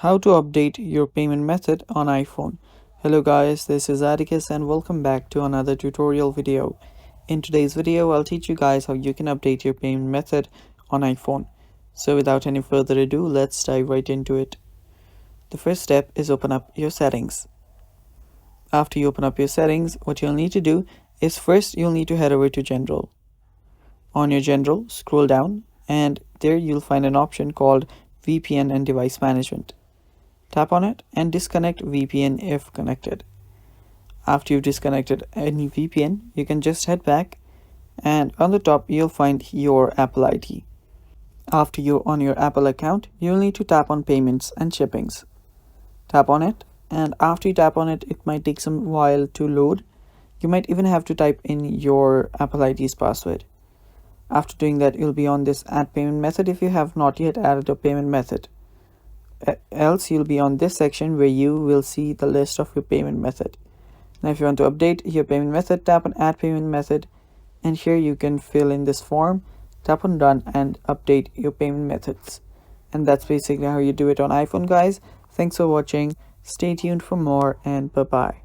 How to update your payment method on iPhone. Hello guys, this is Atticus and welcome back to another tutorial video. In today's video, I'll teach you guys how you can update your payment method on iPhone. So without any further ado, let's dive right into it. The first step is open up your settings. After you open up your settings, what you'll need to do is first you'll need to head over to General. On your General, scroll down and there you'll find an option called VPN and Device Management. Tap on it and disconnect VPN if connected. After you've disconnected any VPN, you can just head back and on the top you'll find your Apple ID. After you're on your Apple account, you'll need to tap on Payments and Shippings. Tap on it, and after you tap on it, it might take some while to load. You might even have to type in your Apple ID's password. After doing that, you'll be on this Add Payment Method if you have not yet added a payment method. Else you'll be on this section where you will see the list of your payment method. Now if you want to update your payment method, tap on Add Payment Method, and here you can fill in this form, tap on Done and update your payment methods. And that's basically how you do it on iPhone, guys. Thanks for watching, stay tuned for more, and bye bye.